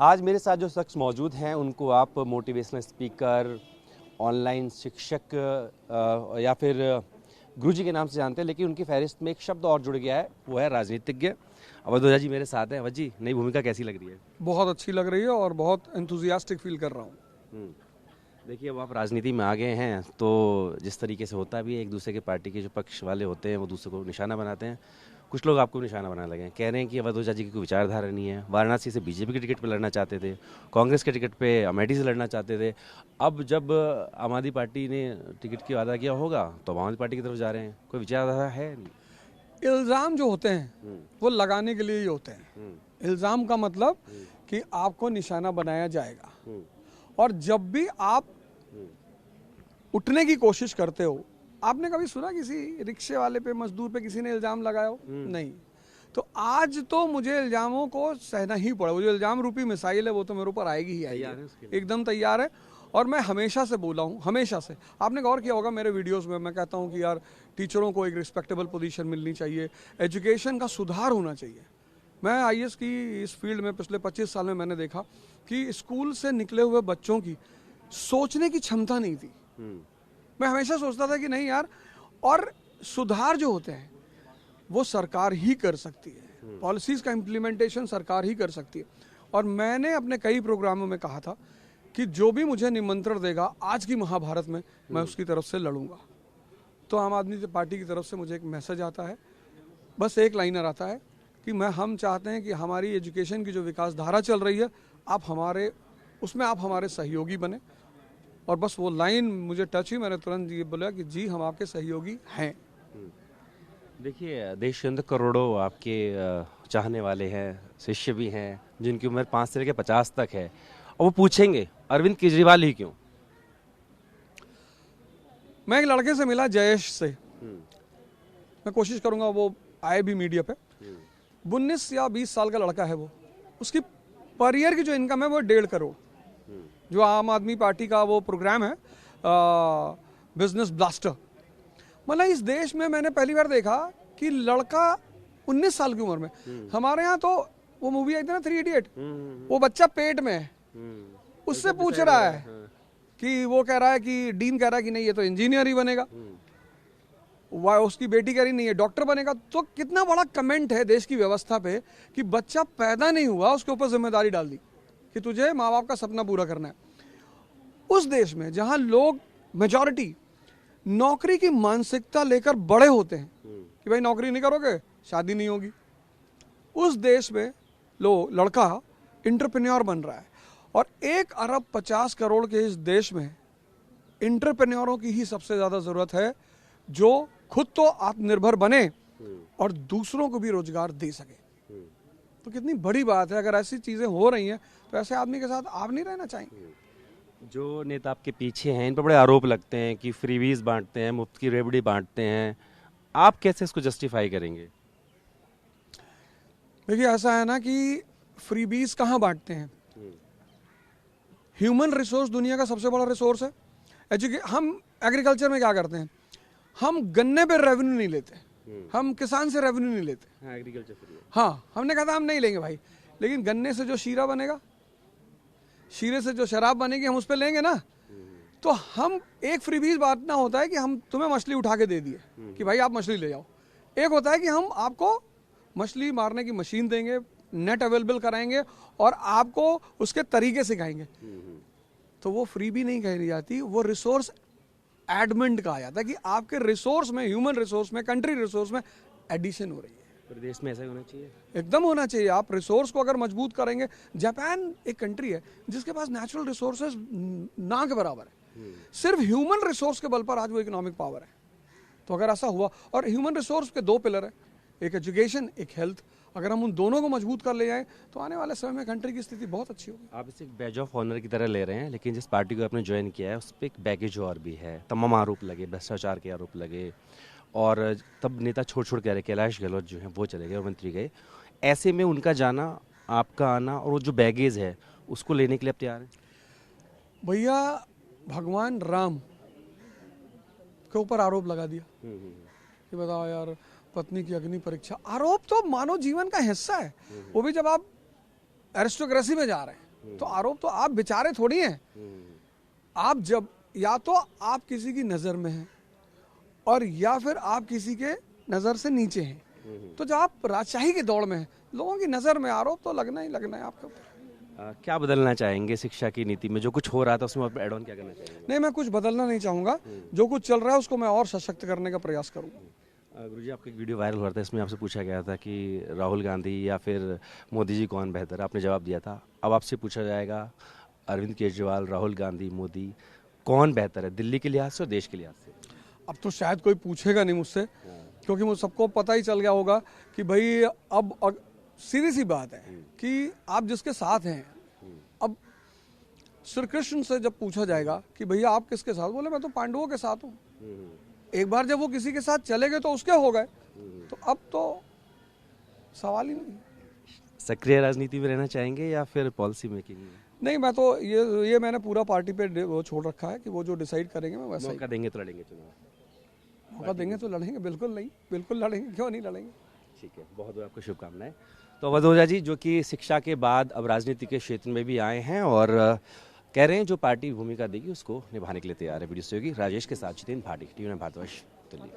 आज मेरे साथ जो शख्स मौजूद हैं उनको आप मोटिवेशनल स्पीकर, ऑनलाइन शिक्षक या फिर गुरुजी के नाम से जानते हैं, लेकिन उनकी फहरिस्त में एक शब्द और जुड़ गया है, वो है राजनीतिज्ञ। अवध ओझा जी मेरे साथ हैं। अवध जी, नई भूमिका कैसी लग रही है? बहुत अच्छी लग रही है और बहुत एंथुजियास्टिक फील कर रहा हूँ। देखिए, अब आप राजनीति में आ गए हैं तो जिस तरीके से होता भी है, एक दूसरे के पार्टी के जो पक्ष वाले होते हैं वो दूसरे को निशाना बनाते हैं। कुछ लोग आपको निशाना बनाने लगे हैं, कह रहे हैं कि अवध ओझा जी की कोई विचारधारा नहीं है। वाराणसी से बीजेपी के टिकट पर लड़ना चाहते थे, कांग्रेस के टिकट पे अमेठी से लड़ना चाहते थे। अब जब आम आदमी पार्टी ने टिकट की वादा किया होगा तो आम आदमी पार्टी की तरफ जा रहे हैं। कोई विचारधारा है नहीं? इल्ज़ाम जो होते हैं वो लगाने के लिए ही होते हैं। इल्ज़ाम का मतलब कि आपको निशाना बनाया जाएगा, और जब भी आप उठने की कोशिश करते हो, आपने कभी सुना किसी रिक्शे वाले पे, मजदूर पे किसी ने इल्ज़ाम लगाया हो? नहीं। तो आज तो मुझे इल्ज़ामों को सहना ही पड़ा। वो जो इल्ज़ाम रूपी मिसाइल है वो तो मेरे ऊपर आएगी ही आएगी, एकदम तैयार है। और मैं हमेशा से बोला हूँ, हमेशा से। आपने गौर किया होगा मेरे वीडियोस में मैं कहता हूँ कि यार टीचरों को एक रिस्पेक्टेबल पोजीशन मिलनी चाहिए, एजुकेशन का सुधार होना चाहिए। मैं आईएएस की इस फील्ड में पिछले 25 साल में मैंने देखा कि स्कूल से निकले हुए बच्चों की सोचने की क्षमता नहीं थी। मैं हमेशा सोचता था कि नहीं यार, और सुधार जो होते हैं वो सरकार ही कर सकती है, पॉलिसीज़ का इम्प्लीमेंटेशन सरकार ही कर सकती है। और मैंने अपने कई प्रोग्रामों में कहा था कि जो भी मुझे निमंत्रण देगा आज की महाभारत में, मैं उसकी तरफ से लड़ूंगा। तो आम आदमी पार्टी की तरफ से मुझे एक मैसेज आता है, बस एक लाइनर आता है कि हम चाहते हैं कि हमारी एजुकेशन की जो विकास धारा चल रही है, आप हमारे सहयोगी बने। और बस वो लाइन मुझे टच हुई, मैंने तुरंत ये बोला कि जी हम आपके सहयोगी हैं। देखिए, देश के अंदर करोड़ों आपके चाहने वाले हैं, शिष्य भी हैं जिनकी उम्र 5 से लेकर 50 तक है, और वो पूछेंगे अरविंद केजरीवाल ही क्यों? मैं एक लड़के से मिला, जयेश से। मैं कोशिश करूंगा वो आए भी मीडिया पे। 19 या 20 साल का लड़का है वो। उसकी पर ईयर की जो इनकम है वो 1.5 करोड़। जो आम आदमी पार्टी का वो प्रोग्राम है बिजनेस ब्लास्टर, मतलब इस देश में मैंने पहली बार देखा कि लड़का 19 साल की उम्र में, हमारे यहाँ तो वो मूवी आई थी ना 3 इडियट, वो बच्चा पेट में है, उससे पूछ रहा है कि वो कह रहा है कि डीन कह रहा है कि नहीं ये तो इंजीनियर ही बनेगा, उसकी बेटी कह रही नहीं है डॉक्टर बनेगा। तो कितना बड़ा कमेंट है देश की व्यवस्था पे कि बच्चा पैदा नहीं हुआ, उसके ऊपर जिम्मेदारी डाल दी कि तुझे माँ बाप का सपना पूरा करना है। उस देश में जहां लोग मेजॉरिटी नौकरी की मानसिकता लेकर बड़े होते हैं कि भाई नौकरी नहीं करोगे शादी नहीं होगी, उस देश में लड़का इंटरप्रेन्योर बन रहा है। और 1 अरब 50 करोड़ के इस देश में इंटरप्रेन्योरों की ही सबसे ज्यादा जरूरत है, जो खुद तो आत्मनिर्भर बने और दूसरों को भी रोजगार दे सके। तो कितनी बड़ी बात है। अगर ऐसी चीजें हो रही हैं तो ऐसे आदमी के साथ आप नहीं रहना चाहेंगे? जो नेता आपके पीछे हैं इन पर बड़े आरोप लगते हैं कि फ्रीबीज बांटते हैं, मुफ्त की रेवड़ी बांटते हैं, आप कैसे इसको जस्टिफाई करेंगे? देखिए, ऐसा है ना कि फ्रीबीज कहाँ बांटते हैं? ह्यूमन रिसोर्स दुनिया का सबसे बड़ा रिसोर्स है। हम एग्रीकल्चर में क्या करते हैं, हम गन्ने पे रेवेन्यू नहीं लेते, हम किसान से रेवेन्यू नहीं लेते। हाँ, एग्रीकल्चर फ्री है। हाँ, हमने कहा था हम नहीं लेंगे भाई, लेकिन गन्ने से जो शीरा बनेगा, शीरे से जो शराब बनेगी, हम उस पर लेंगे ना। तो हम एक फ्रीबीज बांटना होता है कि हम तुम्हें मछली उठा के दे दिए कि भाई आप मछली ले जाओ। एक होता है कि हम आपको मछली मारने की मशीन देंगे, नेट अवेलेबल कराएंगे और आपको उसके तरीके सिखाएंगे। तो वो फ्रीबी नहीं कही जाती, वो रिसोर्स एडमेंट कहा जाता है कि आपके रिसोर्स में, ह्यूमन रिसोर्स में, कंट्री रिसोर्स में एडिशन हो रही है। प्रदेश में ऐसा होना चाहिए, एकदम होना चाहिए। आप रिसोर्स को अगर मजबूत करेंगे, जापान एक कंट्री है जिसके पास नेचुरल रिसोर्सेज ना के बराबर है, सिर्फ ह्यूमन रिसोर्स के बल पर आज वो इकोनॉमिक पावर है। तो अगर ऐसा हुआ, और ह्यूमन रिसोर्स के 2 पिलर है, एक एजुकेशन, एक हेल्थ, अगर हम उन दोनों को मजबूत कर ले जाएं तो आने वाले समय में कंट्री की स्थिति बहुत अच्छी होगी। आप इसे एक बैज ऑफ ऑनर की तरह ले रहे हैं, लेकिन जिस पार्टी को आपने ज्वाइन किया है उस पर एक बैगेज और भी है, तमाम आरोप लगे, भ्रष्टाचार के आरोप लगे, और तब नेता छोड़ के रहे, कैलाश गहलोत जो हैं वो चले गए और मंत्री गए। ऐसे में उनका जाना, आपका आना, और वो जो बैगेज है उसको लेने के लिए आप तैयार हैं? भैया, भगवान राम के ऊपर आरोप लगा दिया कि बताओ यार, पत्नी की अग्नि परीक्षा। आरोप तो मानव जीवन का हिस्सा है, वो भी जब आप एरिस्टोक्रेसी में जा रहे हैं। तो आरोप तो आप बेचारे थोड़ी हैं। आप जब या तो आप किसी की नज़र में हैं और या फिर आप किसी के नज़र से नीचे हैं। तो जब आप राजशाही की दौड़ में हैं, लोगों की नज़र में आरोप तो लगना ही लगना है आपके ऊपर। क्या बदलना चाहेंगे शिक्षा की नीति में? जो कुछ हो रहा था उसमें आप एड ऑन क्या करना चाहेंगे? नहीं, मैं कुछ बदलना नहीं चाहूँगा। जो कुछ चल रहा है उसको मैं और सशक्त करने का प्रयास करूँगा। गुरुजी, आपका एक वीडियो वायरल हो रहा था, इसमें आपसे पूछा गया था कि राहुल गांधी या फिर मोदी जी कौन बेहतर है। आपने जवाब दिया था। अब आपसे पूछा जाएगा, अरविंद केजरीवाल, राहुल गांधी, मोदी कौन बेहतर है दिल्ली के लिहाज से और देश के लिहाज से? अब तो शायद कोई पूछेगा नहीं मुझसे, क्योंकि मुझे सबको पता ही चल गया होगा कि भाई अब सीधी सी बात है कि आप जिसके साथ हैं, अब श्री कृष्ण से जब पूछा जाएगा कि भैया आप किसके साथ, बोले मैं तो पांडवों के साथ हूँ। एक बार जब वो किसी के साथ चले गए तो उसके हो गए, तो अब तो सवाल ही नहीं। सक्रिय राजनीति में रहना चाहेंगे या फिर पॉलिसी मेकिंग में? नहीं, मैं तो ये मैंने पूरा पार्टी पे वो छोड़ रखा है कि वो जो डिसाइड करेंगे मैं वैसा ही। मौका देंगे तो लड़ेंगे चुनाव? मौका देंगे तो लड़ेंगे, बिल्कुल नहीं, बिल्कुल लड़ेंगे, क्यों नहीं लड़ेंगे। ठीक है, बहुत बहुत आपको शुभकामनाएं। तो अवध ओझा जी, जो कि शिक्षा के बाद अब राजनीति के क्षेत्र में भी आए हैं और कह रहे हैं जो पार्टी भूमिका देगी उसको निभाने के लिए तैयार है। वीडियो सहयोगी राजेश के साथ जितेंद्र भाटी, टीवी 9 भारतवर्ष, दिल्ली।